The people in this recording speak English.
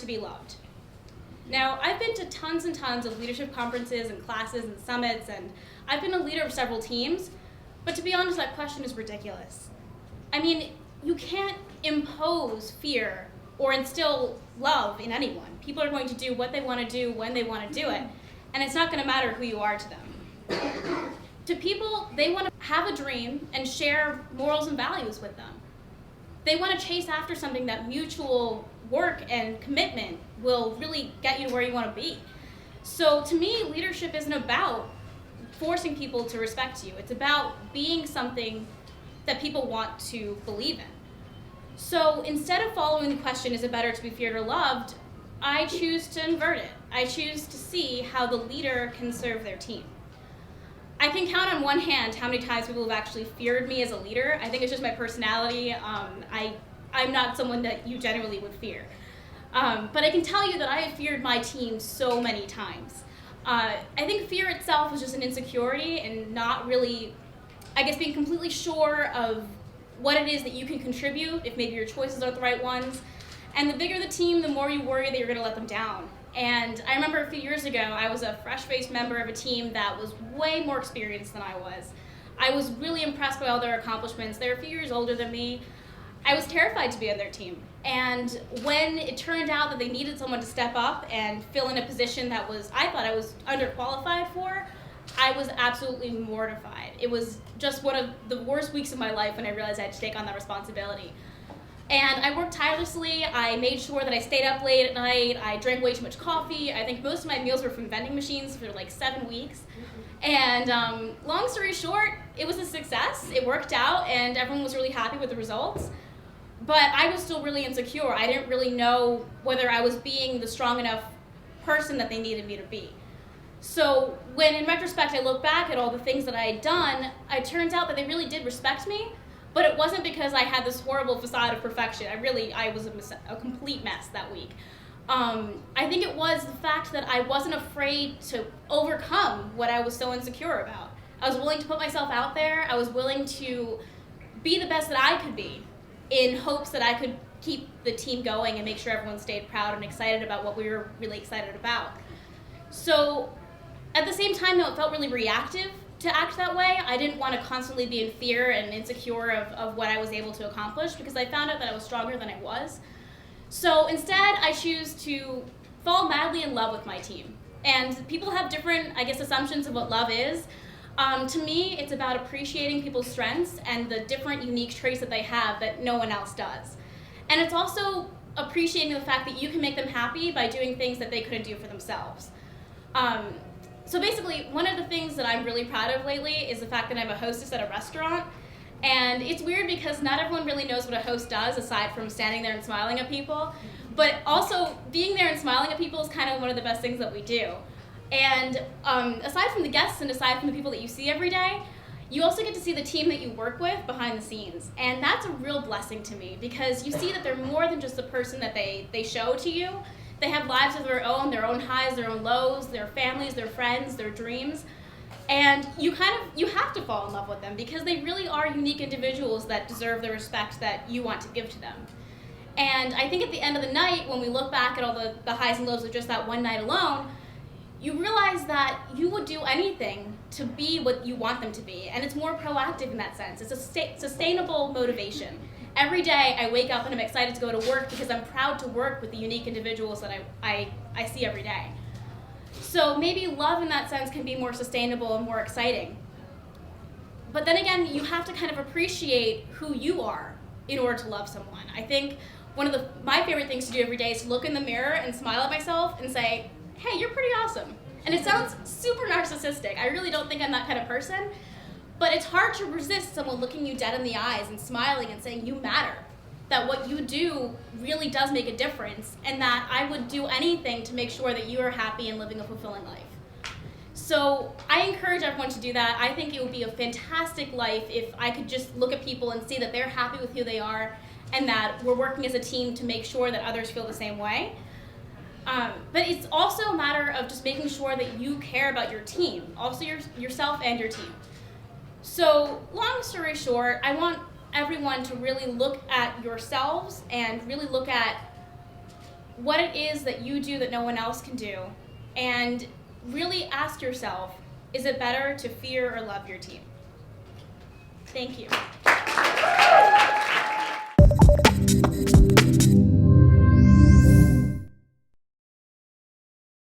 to be loved. Now, I've been to tons and tons of leadership conferences and classes and summits, and I've been a leader of several teams, but to be honest, that question is ridiculous. I mean, you can't impose fear or instill love in anyone. People are going to do what they want to do when they want to do it, and it's not going to matter who you are to them. To people, they want to have a dream and share morals and values with them. They want to chase after something that mutual work and commitment will really get you to where you want to be. So to me, leadership isn't about forcing people to respect you. It's about being something that people want to believe in. So instead of following the question, is it better to be feared or loved, I choose to invert it. I choose to see how the leader can serve their team. I can count on one hand how many times people have actually feared me as a leader. I think it's just my personality. I'm not someone that you generally would fear. But I can tell you that I have feared my team so many times. I think fear itself is just an insecurity and not really, I guess, being completely sure of what it is that you can contribute, if maybe your choices aren't the right ones. And the bigger the team, the more you worry that you're going to let them down. And I remember a few years ago, I was a fresh-faced member of a team that was way more experienced than I was. I was really impressed by all their accomplishments. They're a few years older than me. I was terrified to be on their team. And when it turned out that they needed someone to step up and fill in a position that I thought I was underqualified for, I was absolutely mortified. It was just one of the worst weeks of my life when I realized I had to take on that responsibility. And I worked tirelessly. I made sure that I stayed up late at night. I drank way too much coffee. I think most of my meals were from vending machines for like 7 weeks. And long story short, it was a success. It worked out, and everyone was really happy with the results. But I was still really insecure. I didn't really know whether I was being the strong enough person that they needed me to be. So when in retrospect I look back at all the things that I had done, it turns out that they really did respect me, but it wasn't because I had this horrible facade of perfection. I was a complete mess that week. I think it was the fact that I wasn't afraid to overcome what I was so insecure about. I was willing to put myself out there. I was willing to be the best that I could be, in hopes that I could keep the team going and make sure everyone stayed proud and excited about what we were really excited about. So at the same time, though, it felt really reactive to act that way. I didn't want to constantly be in fear and insecure of what I was able to accomplish, because I found out that I was stronger than I was. So instead, I choose to fall madly in love with my team. And people have different, I guess, assumptions of what love is. To me, it's about appreciating people's strengths and the different unique traits that they have that no one else does. And it's also appreciating the fact that you can make them happy by doing things that they couldn't do for themselves. So basically, one of the things that I'm really proud of lately is the fact that I'm a hostess at a restaurant. And it's weird because not everyone really knows what a host does aside from standing there and smiling at people. But also, being there and smiling at people is kind of one of the best things that we do. And aside from the guests and aside from the people that you see every day, you also get to see the team that you work with behind the scenes. And that's a real blessing to me, because you see that they're more than just the person that they show to you. They have lives of their own highs, their own lows, their families, their friends, their dreams. And you have to fall in love with them, because they really are unique individuals that deserve the respect that you want to give to them. And I think at the end of the night, when we look back at all the highs and lows of just that one night alone, you realize that you would do anything to be what you want them to be. And it's more proactive in that sense. It's a sustainable motivation. Every day I wake up and I'm excited to go to work because I'm proud to work with the unique individuals that I see every day. So maybe love in that sense can be more sustainable and more exciting. But then again, you have to kind of appreciate who you are in order to love someone. I think one of my favorite things to do every day is to look in the mirror and smile at myself and say, hey, you're pretty awesome. And it sounds super narcissistic. I really don't think I'm that kind of person. But it's hard to resist someone looking you dead in the eyes and smiling and saying you matter. That what you do really does make a difference, and that I would do anything to make sure that you are happy and living a fulfilling life. So I encourage everyone to do that. I think it would be a fantastic life if I could just look at people and see that they're happy with who they are, and that we're working as a team to make sure that others feel the same way. But it's also a matter of just making sure that you care about your team, also yourself and your team. So long story short, I want everyone to really look at yourselves and really look at what it is that you do that no one else can do, and really ask yourself, is it better to fear or love your team? Thank you.